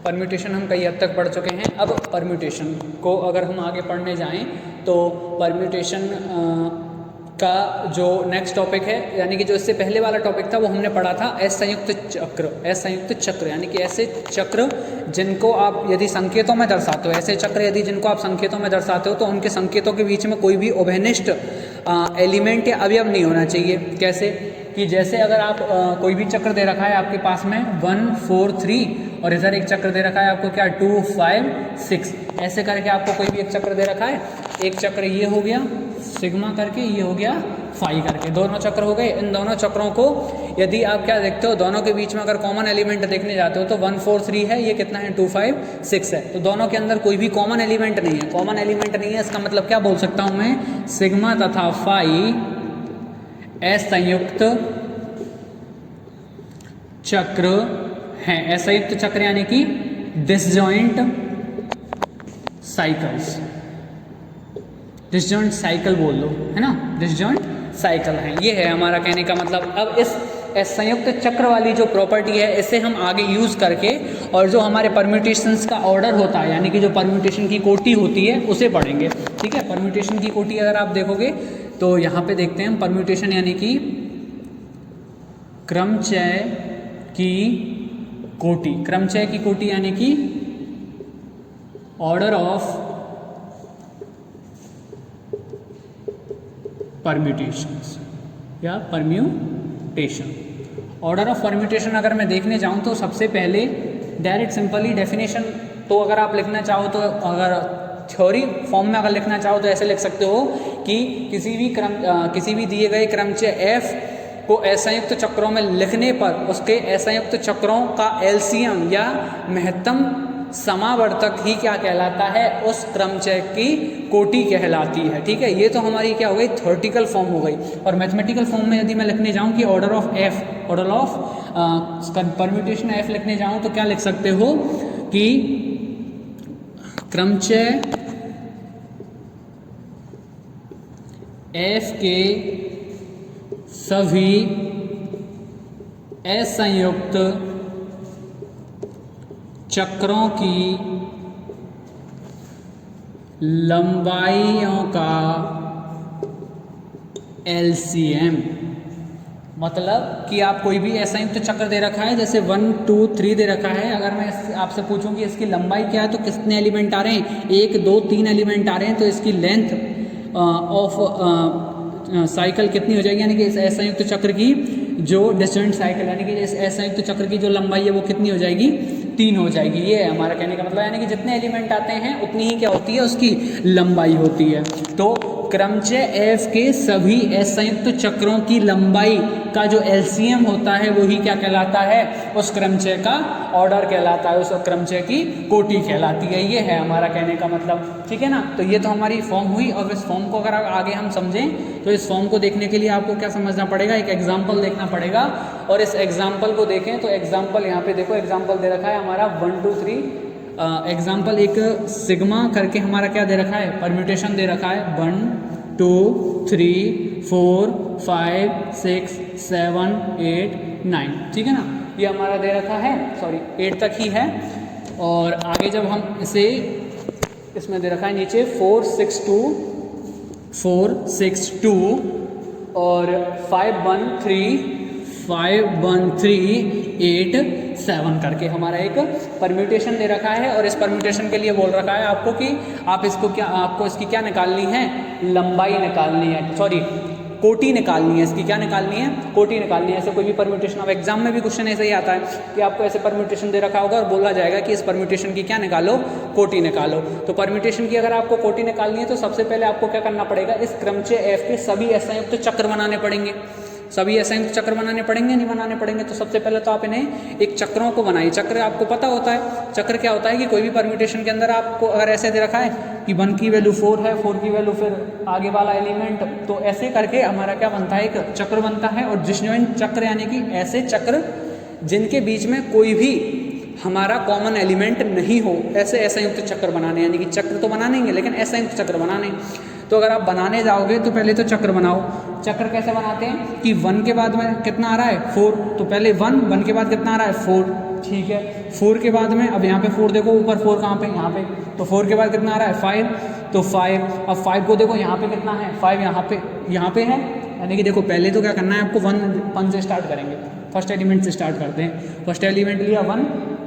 Permutation हम कई हद तक पढ़ चुके हैं। अब परम्यूटेशन को अगर हम आगे पढ़ने जाएं तो परम्यूटेशन का जो नेक्स्ट टॉपिक है, यानी कि जो इससे पहले वाला टॉपिक था वो हमने पढ़ा था असंयुक्त चक्र। असंयुक्त चक्र यानी कि ऐसे चक्र जिनको आप यदि संकेतों में दर्शाते हो, ऐसे चक्र यदि जिनको आप संकेतों में दर्शाते हो तो उनके संकेतों के बीच में कोई भी उभयनिष्ठ एलिमेंट या अवयव नहीं होना चाहिए। कैसे कि जैसे अगर आप कोई भी चक्र दे रखा है आपके पास में 1 4 3 और इधर एक चक्र दे रखा है आपको क्या 2 5 6, ऐसे करके आपको कोई भी एक चक्र दे रखा है। एक चक्र ये हो गया सिग्मा करके, ये हो गया फाई करके, दोनों चक्र हो गए। इन दोनों चक्रों को यदि आप क्या देखते हो, दोनों के बीच में अगर कॉमन एलिमेंट देखने जाते हो तो 1 4 3 है, ये कितना है 2 5 6 है। तो दोनों के अंदर कोई भी कॉमन एलिमेंट नहीं है। कॉमन एलिमेंट नहीं है इसका मतलब क्या बोल सकता हूँ मैं, सिग्मा तथा फाई असंयुक्त चक्र हैं। असंयुक्त चक्र यानी कि डिसजॉइंट साइकिल्स, डिसजॉइंट साइकिल बोल लो, है ना, डिसजॉइंट साइकिल है। ये है हमारा कहने का मतलब। अब इस संयुक्त चक्र वाली जो प्रॉपर्टी है इसे हम आगे यूज़ करके और जो हमारे परम्यूटेशंस का ऑर्डर होता है, यानी कि जो परम्यूटेशन की कोटि होती है उसे पढ़ेंगे। ठीक है, परम्यूटेशन की कोटि अगर आप देखोगे तो यहाँ पे देखते हैं परम्यूटेशन यानी कि क्रमचय की कोटि। क्रमचय की कोटि यानी कि ऑर्डर ऑफ परम्यूटेशंस या परम्यूटेशन। ऑर्डर ऑफ परम्यूटेशन अगर मैं देखने जाऊं तो सबसे पहले डायरेक्ट सिंपली डेफिनेशन तो अगर आप लिखना चाहो तो, अगर थ्योरी फॉर्म में अगर लिखना चाहो तो ऐसे लिख सकते हो कि किसी भी दिए गए क्रमचय f को असंयुक्त चक्रों में लिखने पर उसके असंयुक्त चक्रों का एलसीएम या महत्तम समावर्तक ही क्या कहलाता है, उस क्रमचय की कोटि कहलाती है। ठीक है, ये तो हमारी क्या हो गई, थ्योरेटिकल फॉर्म हो गई। और मैथमेटिकल फॉर्म में यदि मैं लिखने जाऊं कि order of F, order of permutation F लिखने जाऊं तो क्या लिख सकते हो कि क्रमचय एफ के सभी असंयुक्त चक्रों की लंबाइयों का एलसीएम, मतलब कि आप कोई भी असंयुक्त चक्र दे रखा है, जैसे 1 2 3 दे रखा है, अगर मैं आपसे पूछूं कि इसकी लंबाई क्या है तो कितने एलिमेंट आ रहे हैं, 1 2 3 एलिमेंट आ रहे हैं, तो इसकी लेंथ ऑफ साइकिल कितनी हो जाएगी, यानी कि इस असंयुक्त चक्र की जो डिस्टेंट साइकिल यानी कि इस असंयुक्त चक्र की जो लंबाई है वो कितनी हो जाएगी, 3 हो जाएगी। ये है हमारा कहने का मतलब, यानी कि जितने एलिमेंट आते हैं उतनी ही क्या होती है, उसकी लंबाई होती है। तो क्रमचय एफ के सभी असंयुक्त चक्रों की लंबाई का जो एलसीएम होता है वही क्या कहलाता है, उस क्रमचय का ऑर्डर कहलाता है, उस क्रमचय की कोटि कहलाती है। ये है हमारा कहने का मतलब। ठीक है ना, तो ये तो हमारी फॉर्म हुई। और इस फॉर्म को अगर आगे हम समझें तो इस फॉर्म को देखने के लिए आपको क्या समझना पड़ेगा, एक एग्जाम्पल देखना पड़ेगा। और इस एग्जाम्पल को देखें तो एग्जाम्पल यहाँ पे देखो, एग्जाम्पल दे रखा है हमारा 1 2 3 एग्जाम्पल एक सिग्मा करके हमारा क्या दे रखा है, परम्यूटेशन दे रखा है 1 2 3 4 5 6 7 8 9। ठीक है ना, ये हमारा दे रखा है, सॉरी 8 तक ही है। और आगे जब हम इसे, इसमें दे रखा है नीचे 4 6 2 और 5 1 3 8 7 करके हमारा एक परम्यूटेशन दे रखा है। और इस परम्यूटेशन के लिए बोल रखा है आपको कि आप इसको क्या, आपको इसकी क्या निकालनी है, लंबाई निकालनी है, सॉरी कोटि निकालनी है। इसकी क्या निकालनी है, कोटि निकालनी है। ऐसे कोई भी परम्यूटेशन, अब एग्जाम में भी क्वेश्चन ऐसे ही आता है कि आपको ऐसे परम्यूटेशन दे रखा होगा और बोला जाएगा कि इस परम्यूटेशन की क्या निकालो, कोटि निकालो। तो परम्यूटेशन की अगर आपको कोटि निकालनी है तो सबसे पहले आपको क्या करना पड़ेगा, इस क्रमचय एफ के सभी असंयुक्त चक्र बनाने पड़ेंगे। सभी असंयुक्त चक्र बनाने पड़ेंगे, नहीं बनाने पड़ेंगे। तो सबसे पहले तो आप इन्हें एक चक्रों को बनाइए। चक्र आपको पता होता है, चक्र क्या होता है कि कोई भी परम्यूटेशन के अंदर आपको अगर ऐसे दे रखा है कि 1 की वैल्यू 4 है, 4 की वैल्यू फिर आगे वाला एलिमेंट, तो ऐसे करके हमारा क्या बनता है, एक चक्र बनता है। और डिसजॉइंट चक्र यानी कि ऐसे चक्र जिनके बीच में कोई भी हमारा कॉमन एलिमेंट नहीं हो, ऐसे असंयुक्त चक्र बनाने, यानी कि चक्र तो बनाने ही लेकिन असंयुक्त चक्र बनाने। तो अगर आप बनाने जाओगे तो पहले तो चक्र बनाओ। चक्र कैसे बनाते हैं कि 1 के बाद में कितना आ रहा है, 4, तो पहले 1 के बाद कितना आ रहा है, 4, ठीक है। 4 के बाद में अब यहाँ पे 4 देखो, ऊपर 4 कहाँ पे, यहाँ पे, तो 4 के बाद कितना आ रहा है 5, तो 5, अब 5 को देखो यहाँ पे कितना है 5, यहाँ पे है, यानी कि देखो पहले तो क्या करना है आपको 1 से स्टार्ट करेंगे, फर्स्ट एलिमेंट से स्टार्ट करते हैं। फर्स्ट एलिमेंट लिया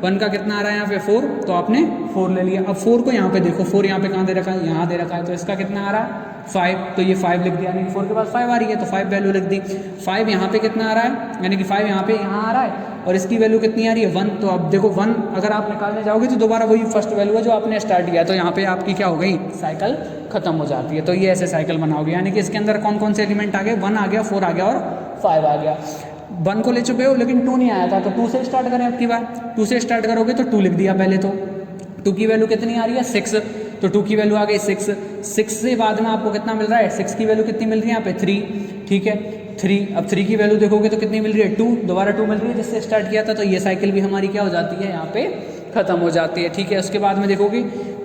1 का कितना आ रहा है यहाँ पे 4, तो आपने 4 ले लिया। अब 4 को यहाँ पे देखो, 4 यहाँ पे कहाँ दे रखा है, यहाँ दे रखा है, तो इसका कितना आ रहा है 5, तो ये 5 लिख दिया, यानी कि 4 के बाद 5 आ रही है, तो 5 वैल्यू लिख दी। 5 यहाँ पे कितना आ रहा है, यानी कि 5 यहाँ आ रहा है, और इसकी वैल्यू कितनी आ रही है 1, तो अब देखो 1 अगर आप निकालने जाओगे तो दोबारा वही फर्स्ट वैल्यू है जो आपने स्टार्ट किया, तो यहाँ पे आपकी क्या हो गई, साइकिल खत्म हो जाती है। तो ये ऐसे साइकिल बनाओगे, यानी कि इसके अंदर कौन कौन से एलिमेंट आ गए, 1 आ गया, 4 आ गया और 5 आ गया। 1 को ले चुके हो लेकिन 2 नहीं आया था, तो 2 से स्टार्ट करें अब की बार, 2 से स्टार्ट करोगे तो 2 लिख दिया पहले, तो 2 की वैल्यू कितनी आ रही है 6, तो 2 की वैल्यू आ गई 6, 6 से बाद में आपको कितना मिल रहा है, 6 की वैल्यू कितनी मिल रही है यहाँ पे 3, ठीक है 3, अब 3 की वैल्यू देखोगे तो कितनी मिल रही है 2, दोबारा 2 मिल रही है जिससे स्टार्ट किया था, तो ये साइकिल भी हमारी क्या हो जाती है यहाँ पे खत्म हो जाती है, ठीक है। उसके बाद में देखोगे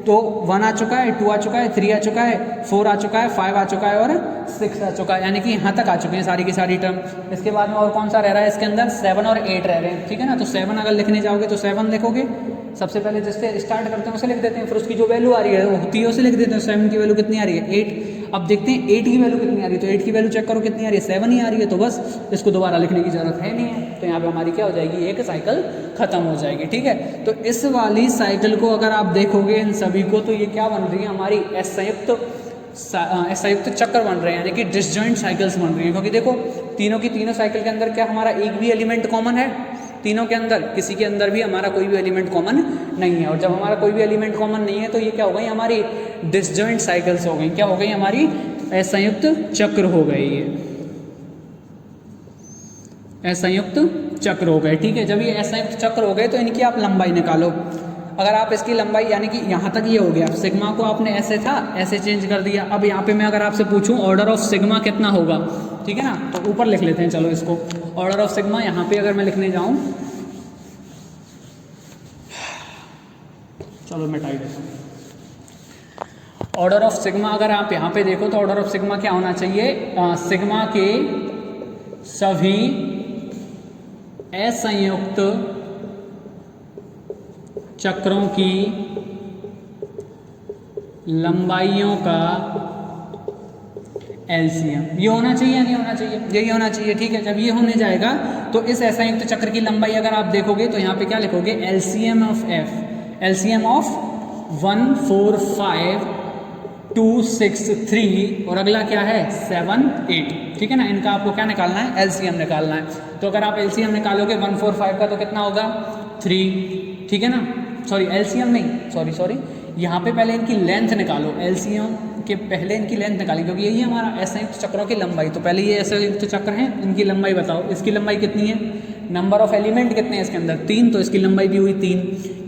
तो 1 आ चुका है, 2 आ चुका है, 3 आ चुका है, 4 आ चुका है, 5 आ चुका है और 6 आ चुका है, यानी कि यहाँ तक आ चुके हैं सारी की सारी टर्म। इसके बाद में और कौन सा रह रहा है इसके अंदर, 7 और 8 रह रहे हैं, ठीक है ना। तो 7 अगर लिखने जाओगे तो 7 लिखोगे, सबसे पहले जिससे स्टार्ट करते हैं उसे लिख देते हैं, फिर उसकी जो वैल्यू आ रही है वो होती है उसे लिख देते हैं। 7 की वैल्यू कितनी आ रही है 8, अब देखते हैं 8 की वैल्यू कितनी आ रही है, तो 8 की वैल्यू चेक करो कितनी आ रही है 7 ही आ रही है, तो बस इसको दोबारा लिखने की जरूरत है नहीं है, तो यहाँ पे हमारी क्या हो जाएगी, एक साइकिल खत्म हो जाएगी, ठीक है। तो इस वाली साइकिल को अगर आप देखोगे इन सभी को, तो ये क्या बन रही है हमारी संयुक्त चक्र बन रहे हैं, यानी कि डिसजॉइंट साइकिल्स बन रही हैं, क्योंकि देखो तीनों की तीनों साइकिल के अंदर क्या हमारा एक भी एलिमेंट कॉमन है, तीनों के अंदर किसी के अंदर भी हमारा कोई भी एलिमेंट कॉमन नहीं है, और जब हमारा कोई भी एलिमेंट कॉमन नहीं है तो ये क्या हो गई हमारी डिसजॉइंट साइकिल्स हो गई, क्या हो गई हमारी असंयुक्त चक्र हो गई, ये असंयुक्त चक्र हो गए, ठीक है। जब ये असंयुक्त चक्र हो गए तो इनकी आप लंबाई निकालो। अगर आप इसकी लंबाई यानी कि यहाँ तक ये हो गया, सिग्मा को आपने ऐसे था ऐसे चेंज कर दिया, अब यहाँ पे मैं अगर आपसे पूछूं ऑर्डर ऑफ सिग्मा कितना होगा, ठीक है ना, तो ऊपर लिख लेते हैं चलो इसको, ऑर्डर ऑफ सिग्मा यहाँ पे अगर मैं लिखने जाऊँ, चलो मिटाई देता हूँ। ऑर्डर ऑफ सिग्मा अगर आप यहाँ पे देखो तो ऑर्डर ऑफ सिग्मा क्या होना चाहिए, सिग्मा के सभी असंयुक्त चक्रों की लंबाइयों का एलसीएम, ये होना चाहिए या नहीं होना चाहिए, यही होना चाहिए, ठीक है। जब ये होने जाएगा तो इस असंयुक्त चक्र की लंबाई अगर आप देखोगे तो यहाँ पे क्या लिखोगे, LCM of F, LCM of 1 4 5 2 6 3 और अगला क्या है 7 8, ठीक है ना। इनका आपको क्या निकालना है, एलसीएम निकालना है। तो अगर आप एलसीएम निकालोगे 1 4 5 का तो कितना होगा 3, ठीक है ना, सॉरी एलसीएम नहीं, सॉरी यहाँ पे पहले इनकी लेंथ निकालो, एलसीएम के पहले इनकी लेंथ निकाली, क्योंकि यही हमारा असंयुक्त चक्रों की लंबाई। तो पहले ये असंयुक्त चक्र हैं, इनकी लंबाई बताओ, इसकी लंबाई कितनी है, नंबर ऑफ एलिमेंट कितने हैं इसके अंदर 3, तो इसकी लंबाई भी हुई 3,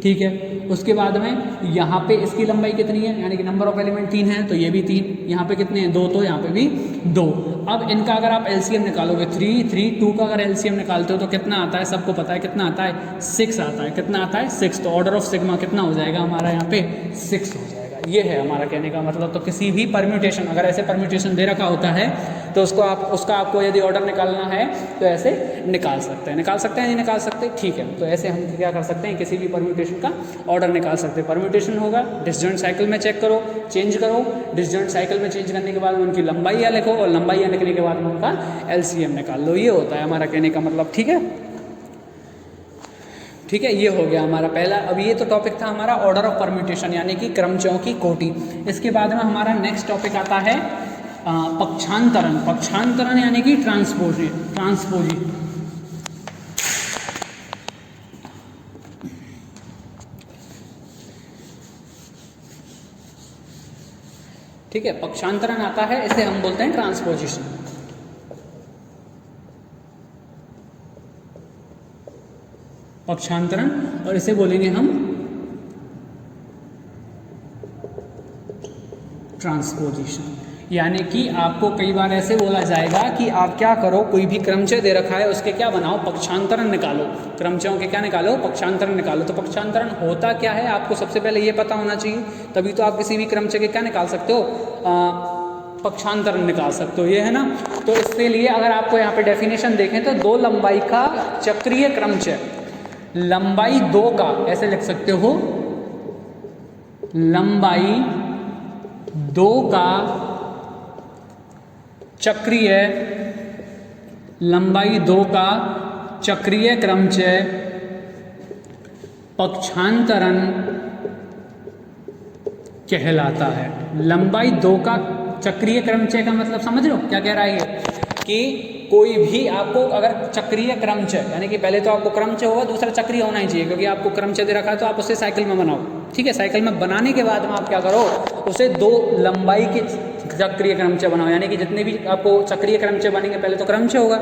ठीक है। उसके बाद में यहाँ पे इसकी लंबाई कितनी है, यानी कि नंबर ऑफ एलिमेंट 3 है तो ये भी 3, यहाँ पे कितने हैं 2, तो यहाँ पे भी 2। अब इनका अगर आप एलसीएम निकालोगे 3 3 2 का अगर एलसीएम निकालते हो तो कितना आता है, सबको पता है कितना आता है 6 आता है, कितना आता है 6, तो ऑर्डर ऑफ सिग्मा कितना हो जाएगा हमारा यहाँ पे 6 हो जाएगा। ये है हमारा कहने का मतलब। तो किसी भी परम्यूटेशन, अगर ऐसे परम्यूटेशन दे रखा होता है तो उसका आपको यदि ऑर्डर निकालना है तो ऐसे निकाल सकते हैं नहीं निकाल सकते, ठीक है। तो ऐसे हम क्या कर सकते हैं, किसी भी परम्यूटेशन का ऑर्डर निकाल सकते हैं। परम्यूटेशन होगा डिसजॉइंट साइकिल में चेक करो, चेंज करो, डिसजॉइंट साइकिल में चेंज करने के बाद में उनकी लंबाइयाँ लिखो और लंबाइयाँ लिखने के बाद में उनका एलसीएम निकाल लो, ये होता है हमारा कहने का मतलब, ठीक है। ठीक है, ये हो गया हमारा पहला। अब ये तो टॉपिक था हमारा ऑर्डर ऑफ परम्यूटेशन यानी कि क्रमचयों की कोटि। इसके बाद में हमारा नेक्स्ट टॉपिक आता है पक्षांतरण। पक्षांतरण यानी कि ट्रांसपोजी। ठीक है, पक्षांतरण आता है, इसे हम बोलते हैं ट्रांसपोजिशन। पक्षांतरण, और इसे बोलेंगे हम ट्रांसपोजिशन। यानी कि आपको कई बार ऐसे बोला जाएगा कि आप क्या करो, कोई भी क्रमचय दे रखा है उसके क्या बनाओ, पक्षांतरण निकालो। क्रमचयों के क्या निकालो, पक्षांतरण निकालो। तो पक्षांतरण होता क्या है आपको सबसे पहले ये पता होना चाहिए, तभी तो आप किसी भी क्रमचय के क्या निकाल सकते हो, पक्षांतरण निकाल सकते हो, ये है ना। तो इसके लिए अगर आपको यहाँ पे डेफिनेशन देखें तो 2 लंबाई का चक्रीय क्रमचय, लंबाई 2 का, ऐसे लिख सकते हो, लंबाई 2 का चक्रीय, लंबाई 2 का चक्रीय क्रमचय पक्षांतरण कहलाता है। लंबाई 2 का चक्रीय क्रमचय का मतलब समझ लो क्या कह रहा है ये, कि कोई भी आपको अगर चक्रीय क्रमचय, यानी कि पहले तो आपको क्रमचय होगा, दूसरा चक्रीय होना ही चाहिए, क्योंकि आपको क्रमचय दे रखा है तो आप उसे साइकिल में बनाओ, ठीक है। साइकिल में बनाने के बाद में आप क्या करो, उसे 2 लंबाई के चक्रीय क्रमचय बनाओ, यानी कि जितने भी आपको चक्रीय क्रमचय बनेंगे पहले तो क्रमचय होगा,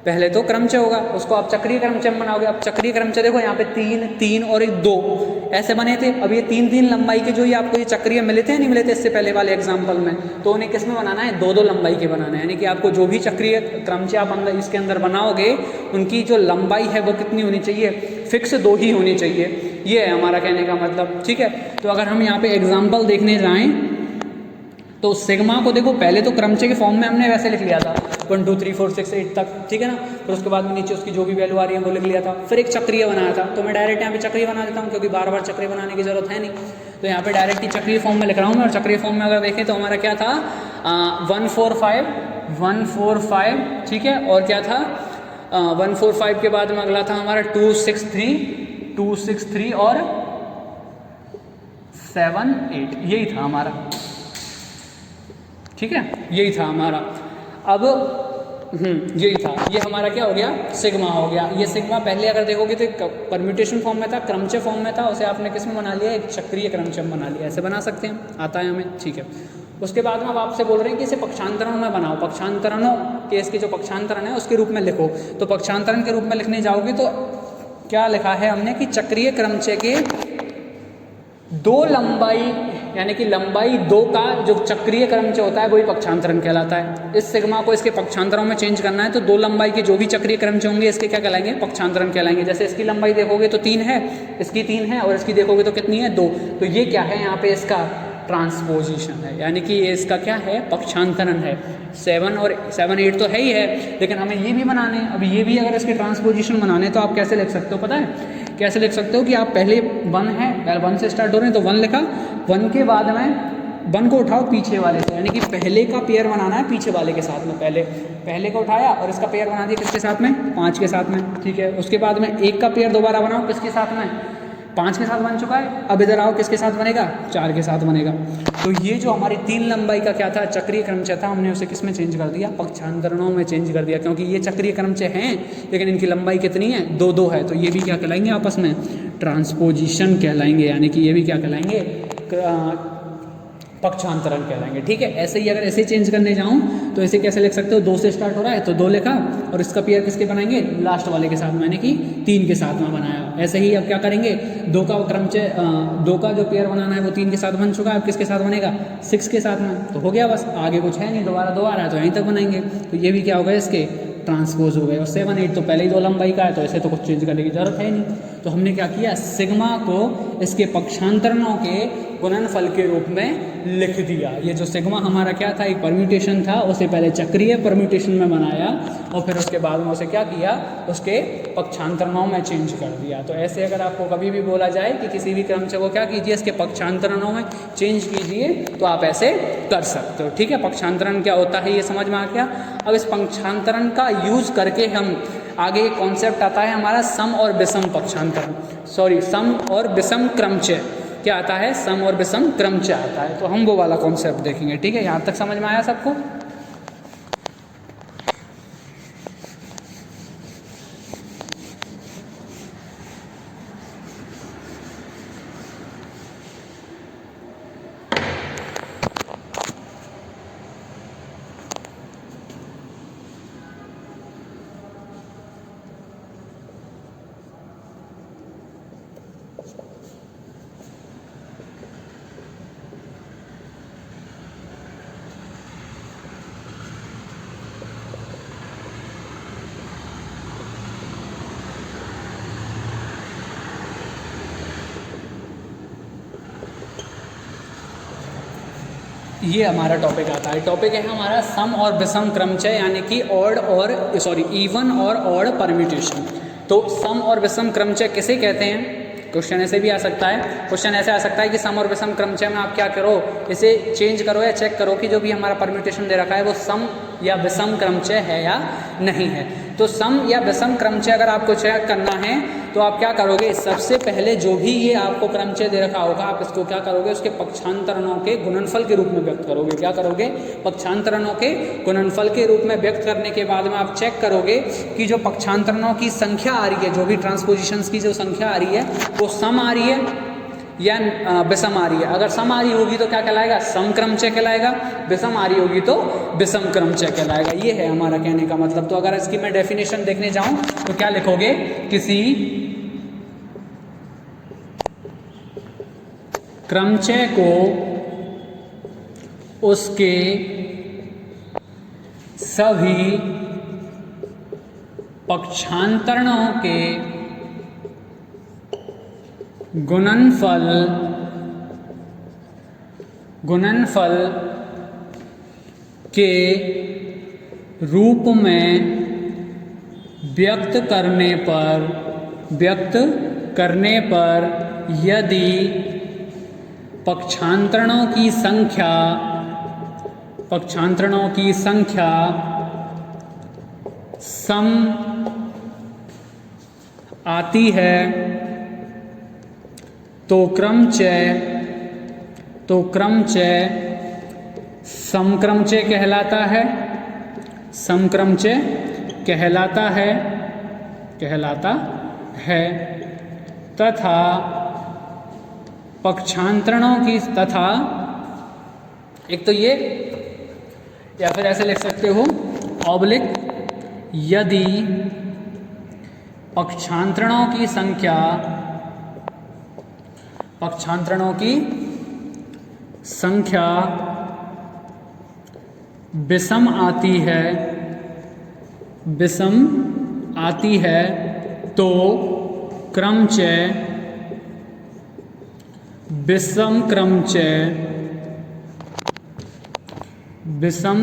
पहले तो क्रमचय होगा, उसको आप चक्रीय क्रमचय बनाओगे। अब चक्रीय क्रमचय देखो यहाँ पे 3 3 और 1 2 ऐसे बने थे। अब ये 3 3 लंबाई के जो ये आपको ये चक्रीय मिले थे नहीं मिले थे इससे पहले वाले एग्जाम्पल में, तो उन्हें किस में बनाना है, 2 2 लंबाई के बनाना है। यानी कि आपको जो भी चक्रीय क्रमचय आप अंदर इसके अंदर बनाओगे उनकी जो लंबाई है वो कितनी होनी चाहिए, फिक्स 2 ही होनी चाहिए। ये है हमारा कहने का मतलब, ठीक है। तो अगर हम यहाँ पे एग्जाम्पल देखने जाएँ तो सिग्मा को देखो, पहले तो क्रमचय के फॉर्म में हमने वैसे लिख लिया था 1 2 3 4 6 8 तक, ठीक है ना। फिर उसके बाद में नीचे उसकी जो भी वैल्यू आ रही है वो लिख लिया था, फिर एक चक्रीय बनाया था। तो मैं डायरेक्ट यहाँ पे चक्रीय बना देता हूँ, क्योंकि बार बार चक्रीय बनाने की जरूरत है नहीं। तो यहाँ पे डायरेक्ट ही चक्रीय फॉर्म में लिख रहा हूँ मैं। और चक्रीय फॉर्म में अगर देखें तो हमारा क्या था, 1 4 5, ठीक है। और क्या था, 1 4 5 के बाद में अगला था हमारा 2 6 3 और 7 8, यही था हमारा, ठीक है, यही था हमारा। अब यही था, ये हमारा क्या हो गया, सिग्मा हो गया। ये सिग्मा पहले अगर देखोगे तो परम्यूटेशन फॉर्म में था, क्रमचय फॉर्म में था, उसे आपने किस में बना लिया, एक चक्रीय क्रमचय बना लिया। ऐसे बना सकते हैं, आता है हमें, ठीक है। उसके बाद में अब आपसे बोल रहे हैं कि इसे पक्षांतरणों में बनाओ, पक्षांतरणों के इसके जो पक्षांतरण है उसके रूप में लिखो। तो पक्षांतरण के रूप में लिखने जाओगे तो क्या लिखा है हमने कि चक्रीय क्रमचय के 2 लंबाई, यानी कि लंबाई 2 का जो चक्रीय क्रमचय होता है वही पक्षांतरण कहलाता है। इस सिग्मा को इसके पक्षांतरों में चेंज करना है तो 2 लंबाई के जो भी चक्रीय क्रमचय होंगे इसके क्या कहलाएंगे, पक्षांतरण कहलाएंगे। जैसे इसकी लंबाई देखोगे तो 3 है, इसकी 3 है, और इसकी देखोगे तो कितनी है, 2। तो ये क्या है, यहाँ पे इसका ट्रांसपोजिशन है, यानी कि ये इसका क्या है, पक्षांतरण है। 7 और 7 8 तो है ही है, लेकिन हमें ये भी बनाने हैं। अब ये भी अगर इसके ट्रांसपोजिशन बनाने तो आप कैसे लिख सकते हो, पता है कैसे लिख सकते हो, कि आप पहले 1 है, पहले 1 से स्टार्ट हो रहे हैं तो 1 लिखा, 1 के बाद में 1 को उठाओ पीछे वाले से, यानी कि पहले का पेयर बनाना है पीछे वाले के साथ में। पहले को उठाया और इसका पेयर बना दिया किसके साथ में, 5 के साथ में, ठीक है। उसके बाद में 1 का पेयर दोबारा बनाओ किसके साथ में, 5 के साथ बन चुका है। अब इधर आओ किसके साथ बनेगा, 4 के साथ बनेगा। तो ये जो हमारी 3 लंबाई का क्या था, चक्रीय क्रमचय था, हमने उसे किस में चेंज कर दिया, पक्षांतरणों में चेंज कर दिया। क्योंकि ये चक्रीय क्रमचय हैं लेकिन इनकी लंबाई कितनी है, 2 2 है। तो ये भी क्या कहलाएंगे आपस में, ट्रांसपोजिशन कहलाएंगे, यानी कि ये भी क्या कहलाएंगे, पक्षांतरण कहलाएंगे, ठीक है। ऐसे ही अगर ऐसे चेंज करने जाऊं तो ऐसे कैसे लिख सकते हो, 2 से स्टार्ट हो रहा है तो 2 लिखा, और इसका पेयर किसके बनाएंगे, लास्ट वाले के साथ में, यानी कि 3 के साथ में बनाया। ऐसे ही अब क्या करेंगे, 2 का क्रमचय, 2 का जो पेयर बनाना है वो 3 के साथ बन चुका है, अब किसके साथ बनेगा, 6 के साथ में। तो हो गया बस, आगे कुछ है नहीं, दोबारा 2 आ रहा है तो यहीं तक बनाएंगे। तो ये भी क्या हो गया, इसके ट्रांसपोज हो गए। और 7 8 तो पहले ही 2 लंबाई का है तो ऐसे तो कुछ चेंज करने की जरूरत है नहीं। तो हमने क्या किया, सिग्मा को इसके पक्षांतरणों के गुणनफल के रूप में लिख दिया। ये जो सिग्मा हमारा क्या था, एक परम्यूटेशन था, उसे पहले चक्रीय परम्यूटेशन में बनाया और फिर उसके बाद में उसे क्या किया, उसके पक्षांतरणों में चेंज कर दिया। तो ऐसे अगर आपको कभी भी बोला जाए कि किसी भी क्रमचय को क्या कीजिए, इसके पक्षांतरणों में चेंज कीजिए, तो आप ऐसे कर सकते हो, ठीक है। पक्षांतरण क्या होता है ये समझ में आ गया। अब इस पक्षांतरण का यूज करके हम आगे एक कॉन्सेप्ट आता है हमारा सम और विषम पक्षांतरण, सम और विषम क्रमचय। क्या आता है, सम और विषम क्रमचय आता है। तो हम वो वाला कॉन्सेप्ट देखेंगे, ठीक है। यहाँ तक समझ में आया सबको। ये हमारा टॉपिक आता है। टॉपिक है हमारा सम और विषम क्रमचय, यानी कि ऑड और इवन और ऑड परम्यूटेशन। तो सम और विषम क्रमचय किसे कहते हैं? क्वेश्चन ऐसे भी आ सकता है, क्वेश्चन ऐसे आ सकता है कि सम और विषम क्रमचय में आप क्या करो, इसे चेंज करो या चेक करो कि जो भी हमारा परम्यूटेशन दे रखा है वो सम या विषम क्रमचय है या नहीं है। तो सम या विषम क्रमचय अगर आपको चेक करना है तो आप क्या करोगे, सबसे पहले जो भी ये आपको क्रमचय दे रखा होगा आप इसको क्या करोगे, उसके पक्षांतरणों के गुणनफल के रूप में व्यक्त करोगे। क्या करोगे? पक्षांतरणों के गुणनफल के रूप में व्यक्त करने के बाद में आप चेक करोगे कि जो पक्षांतरणों की संख्या आ रही है, जो भी ट्रांसपोजिशंस की जो संख्या आ रही है वो सम आ रही है या विषम आ रही है। अगर सम आ रही होगी तो क्या कहलाएगा? सम क्रमचय कहलाएगा। विषम आ रही होगी तो विषम क्रमचय कहलाएगा। ये है हमारा कहने का मतलब। तो अगर इसकी मैं डेफिनेशन देखने जाऊं तो क्या लिखोगे, किसी क्रमचय को उसके सभी पक्षांतरणों के गुणनफल के रूप में व्यक्त करने पर यदि पक्षांतरणों की संख्या सम आती है तो क्रमचय समक्रमचय कहलाता है। समक्रमचय कहलाता है तथा पक्षांतरणों की एक तो ये, या फिर ऐसे लिख सकते हो ऑब्लिक, यदि पक्षांतरणों की संख्या विषम आती है तो क्रमचय विषम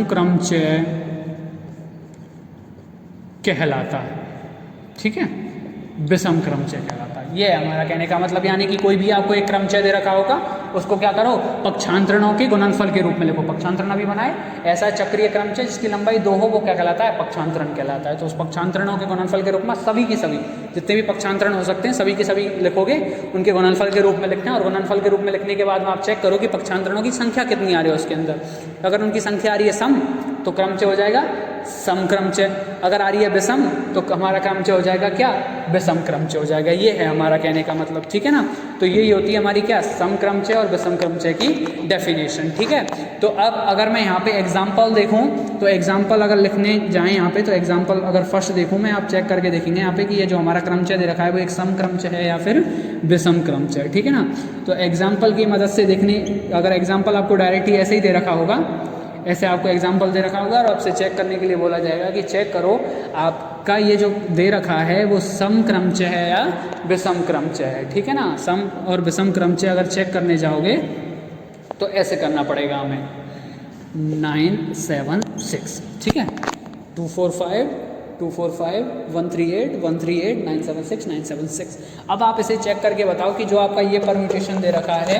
क्रमचय कहलाता है। ठीक है, विषम क्रमचय कहलाता है। ये है हमारा कहने का मतलब। यानी कि कोई भी आपको एक क्रमचय दे रखा होगा उसको क्या करो, पक्षांतरणों के गुणनफल के रूप में लिखो। पक्षांतरण अभी बनाए, ऐसा चक्रीय क्रमचय जिसकी लंबाई 2 हो वो क्या कहलाता है? पक्षांतरण कहलाता है। तो उस पक्षांतरणों के गुणनफल के रूप में सभी की सभी जितने भी पक्षांतरण हो सकते हैं सभी के सभी लिखोगे, उनके गुणनफल के रूप में लिखना है। और गुणनफल के रूप में लिखने के बाद में आप चेक करो कि पक्षांतरणों की संख्या कितनी आ रही है उसके अंदर। अगर उनकी संख्या आ रही है सम तो क्रमचय हो जाएगा समक्रमचय। अगर आ रही है विषम तो हमारा क्रमचय हो जाएगा क्या? विषम क्रमचय हो जाएगा। ये है हमारा कहने का मतलब। ठीक है ना। तो यही होती है हमारी क्या, समक्रमचय और विषम क्रमचय की डेफिनेशन। ठीक है। तो अब अगर मैं यहाँ पे एग्जाम्पल देखूँ तो एग्जाम्पल अगर लिखने जाएँ यहाँ पे तो एग्जाम्पल अगर फर्स्ट देखूँ मैं, आप चेक करके देखेंगे यहाँ पे कि ये जो हमारा क्रमचय दे रखा है वो एक समक्रमचय है या फिर विषम क्रमचय। ठीक है ना। तो एग्जाम्पल की मदद से देखने, अगर एग्जाम्पल आपको डायरेक्टली ऐसे ही दे रखा होगा, ऐसे आपको एग्जाम्पल दे रखा होगा और आपसे चेक करने के लिए बोला जाएगा कि चेक करो आपका ये जो दे रखा है वो सम क्रमचय है या विषम क्रमचय है। ठीक है ना। सम और विषम क्रमचय अगर चेक करने जाओगे तो ऐसे करना पड़ेगा हमें 976। ठीक है, 245 245 138 138 976 976। अब आप इसे चेक करके बताओ कि जो आपका ये परम्यूटेशन दे रखा है,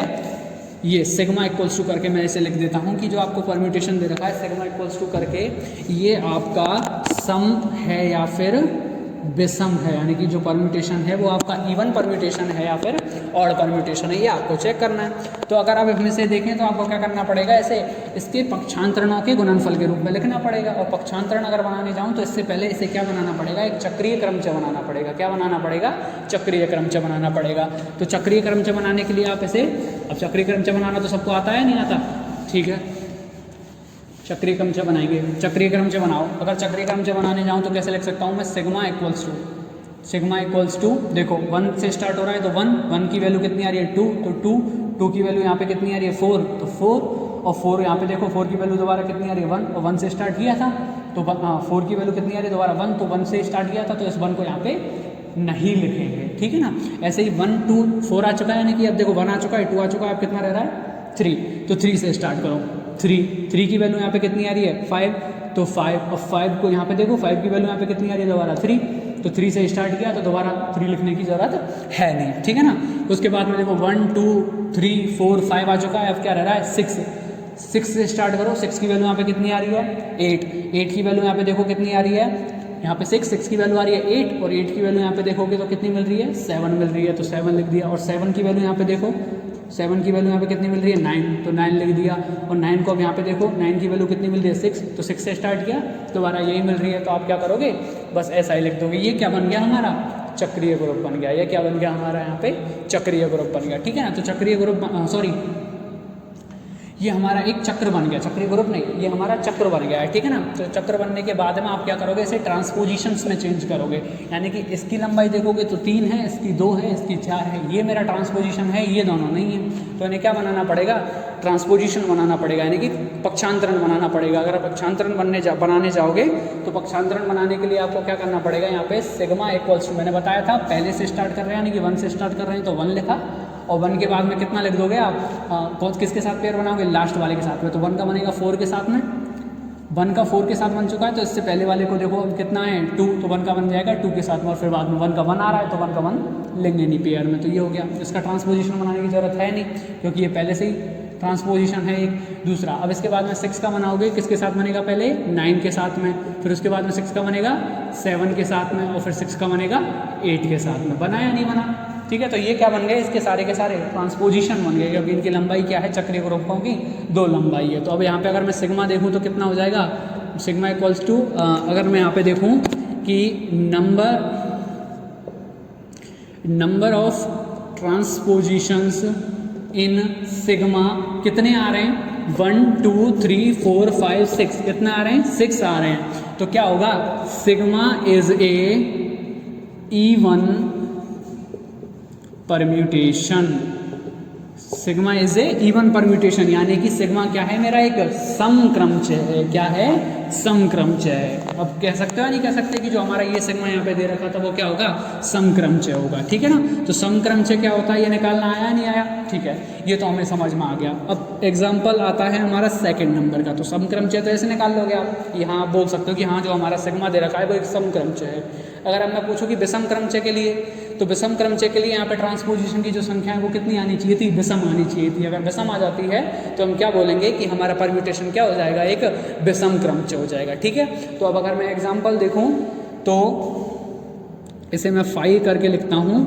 ये सिग्मा इक्वल्स टू करके मैं इसे लिख देता हूँ कि जो आपको परम्यूटेशन दे रखा है सिग्मा इक्वल्स टू करके, ये आपका सम है या फिर विषम है। यानी कि जो परम्यूटेशन है वो आपका इवन परम्यूटेशन है या फिर ऑड परम्यूटेशन है, ये आपको चेक करना है। तो अगर आप इसमें से देखें तो आपको क्या करना पड़ेगा, ऐसे इसके पक्षांतरणों के गुणनफल के रूप में लिखना पड़ेगा। और पक्षांतरण अगर बनाने जाऊँ तो इससे पहले इसे क्या बनाना पड़ेगा, एक चक्रीय क्रमचय बनाना पड़ेगा। क्या बनाना पड़ेगा? चक्रीय क्रमचय बनाना पड़ेगा। तो चक्रीय क्रमचय बनाने के लिए आप इसे, अब चक्रीय क्रमचय बनाना तो सबको आता है नहीं आता? ठीक है, चक्रीय क्रमचय बनाएंगे। चक्रीय क्रमचय बनाओ। अगर चक्रीय क्रमचय बनाने जाऊँ तो कैसे लिख सकता हूँ मैं, सिग्मा इक्वल्स टू देखो 1 से स्टार्ट हो रहा है तो 1 की वैल्यू कितनी आ रही है 2, तो 2 की वैल्यू यहाँ पे कितनी आ रही है 4, तो 4 और 4 यहाँ पे देखो 4 की वैल्यू दोबारा कितनी आ रही है 1, और 1 से स्टार्ट किया था तो 4 की वैल्यू कितनी आ रही है दोबारा 1, तो 1 से स्टार्ट किया था तो इस 1 को यहाँ पे नहीं लिखेंगे। ठीक है ना। ऐसे ही 1 2 4 आ चुका है, यानी कि अब देखो 1 आ चुका है, 2 आ चुका है, अब कितना रह रहा है 3, तो 3 से स्टार्ट करो। 3 की वैल्यू यहाँ पे कितनी आ रही है 5, तो 5 और 5 को यहाँ पे देखो 5 की वैल्यू यहाँ पे कितनी आ रही है दोबारा 3, तो 3 से स्टार्ट किया तो दोबारा 3 लिखने की ज़रूरत है नहीं, ठीक है ना। उसके बाद में देखो 1 2 3 4 5 आ चुका है, अब क्या रह रहा है 6 से स्टार्ट करो। 6 की वैल्यू यहाँ पे कितनी आ रही है 8 की वैल्यू यहाँ पे देखो कितनी आ रही है, यहाँ पे 6 की वैल्यू आ रही है 8 और 8 की वैल्यू यहाँ पे देखोगे तो कितनी मिल रही है 7 मिल रही है, तो 7 लिख दिया। और 7 की वैल्यू यहाँ पे देखो, 7 की वैल्यू यहाँ पे कितनी मिल रही है 9, तो 9 लिख दिया। और 9 को अब यहाँ पे देखो 9 की वैल्यू कितनी मिल रही है 6, तो 6 से स्टार्ट किया दोबारा यही मिल रही है, तो आप क्या करोगे बस ऐसा ही लिख दोगे। ये क्या बन गया हमारा चक्रीय ग्रुप बन गया। ये क्या बन गया हमारा यहाँ पे चक्रीय ग्रुप बन गया, ठीक है ना। तो चक्रीय ग्रुप सॉरी ये हमारा एक चक्र बन गया, चक्रीय ग्रुप नहीं, ये हमारा चक्र बन गया है, ठीक है ना। तो चक्र बनने के बाद में आप क्या करोगे इसे ट्रांसपोजिशंस में चेंज करोगे, यानी कि इसकी लंबाई देखोगे तो 3 है, इसकी 2 है, इसकी 4 है, ये मेरा ट्रांसपोजिशन है, ये दोनों नहीं है। तो इन्हें क्या बनाना पड़ेगा ट्रांसपोजिशन बनाना पड़ेगा, यानी कि पक्षांतरण बनाना पड़ेगा। अगर आप पक्षांतरण बनाने जाओगे तो पक्षांतरण बनाने के लिए आपको क्या करना पड़ेगा, यहाँ पे सिग्मा इक्वल्स टू मैंने बताया था पहले से स्टार्ट कर रहे हैं यानी कि 1 से स्टार्ट कर रहे हैं तो 1 लिखा, और 1 के बाद में कितना लिख दोगे आप किसके साथ पेयर बनाओगे लास्ट वाले के साथ में, तो 1 का बनेगा 4 के साथ में, 1 का 4 के साथ बन चुका है। तो इससे पहले वाले को देखो अब कितना है 2, तो 1 का बन जाएगा 2 के साथ में, और फिर बाद में 1 का 1 आ रहा है तो 1 का 1 लेंगे नहीं पेयर में। तो ये हो गया, इसका ट्रांसपोजिशन बनाने की जरूरत है नहीं क्योंकि ये पहले से ही ट्रांसपोजिशन है एक। दूसरा अब इसके बाद में 6 का बनाओगे, किसके साथ बनेगा पहले 9 के साथ में, फिर उसके बाद में 6 का बनेगा 7 के साथ में, और फिर 6 का बनेगा 8 के साथ में। बना या नहीं बना, ठीक है। तो ये क्या बन गए इसके सारे के सारे ट्रांसपोजिशन बन गए, क्योंकि इनकी लंबाई क्या है चक्रीय ग्रुपों की 2 लंबाई है। तो अब यहाँ पे अगर मैं सिग्मा देखूँ तो कितना हो जाएगा सिग्मा इक्वल्स टू, अगर मैं यहाँ पे देखूँ कि नंबर ऑफ ट्रांसपोजिशंस इन सिग्मा कितने आ रहे हैं 1 2 3 4 5 6, कितने आ रहे हैं 6 आ रहे हैं। तो क्या होगा sigma is a even permutation, sigma is a even permutation, यानी कि सिग्मा क्या है मेरा एक समक्रमच है। क्या है समक्रमच है। अब कह सकते हो नहीं कह सकते कि जो हमारा ये सिग्मा यहाँ पे दे रखा था वो क्या होगा समक्रमच होगा, ठीक है ना। तो समक्रमच क्या होता है ये निकालना आया नहीं आया, ठीक है, ये तो हमें समझ में आ गया। अब एग्जाम्पल आता है हमारा सेकंड नंबर का, तो समक्रमच तो ऐसे निकाल लोगे आप, यहाँ आप बोल सकते हो कि हाँ जो हमारा सिग्मा दे रखा है वो एक समक्रमच है। अगर अब मैं पूछूँ कि विषम क्रमच के लिए, तो विषम क्रमच के लिए यहाँ पे ट्रांसपोजिशन की जो संख्या है वो कितनी आनी चाहिए थी विषम आनी चाहिए थी। अगर विषम आ जाती है तो हम क्या बोलेंगे कि हमारा परम्यूटेशन क्या हो जाएगा एक विषम क्रमच हो जाएगा, ठीक है। तो अब अगर मैं एग्जांपल देखूं तो इसे मैं 5 करके लिखता हूँ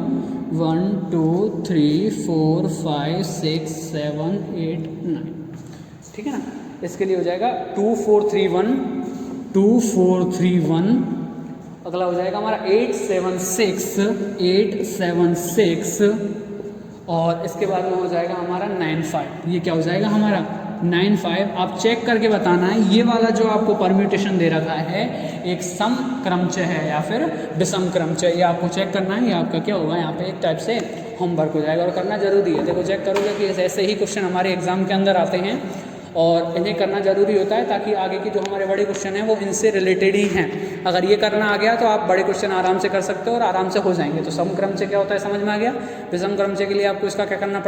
1 2 3 4 5 6 7 8 9, ठीक है ना। इसके लिए हो जाएगा 2 4 3 1 2 4 3 1, अगला हो जाएगा हमारा 8 7 6, और इसके बाद में हो जाएगा हमारा 9 5। ये क्या हो जाएगा हमारा 9 5। आप चेक करके बताना है ये वाला जो आपको परम्यूटेशन दे रखा है एक सम क्रमच है या फिर विषम क्रमच है, ये आपको चेक करना है। ये आपका क्या होगा यहाँ पे एक टाइप से होमवर्क हो जाएगा और करना जरूरी है। देखो चेक करोगे कि ऐसे ही क्वेश्चन हमारे एग्जाम के अंदर आते हैं और इन्हें करना जरूरी होता है ताकि आगे की जो हमारे बड़े क्वेश्चन हैं वो इनसे रिलेटेड ही हैं। अगर ये करना आ गया तो आप बड़े क्वेश्चन आराम से कर सकते हो और आराम से हो जाएंगे। तो सम क्रमच क्या होता है समझ में आ गया। विषम क्रमच के लिए आपको इसका क्या करना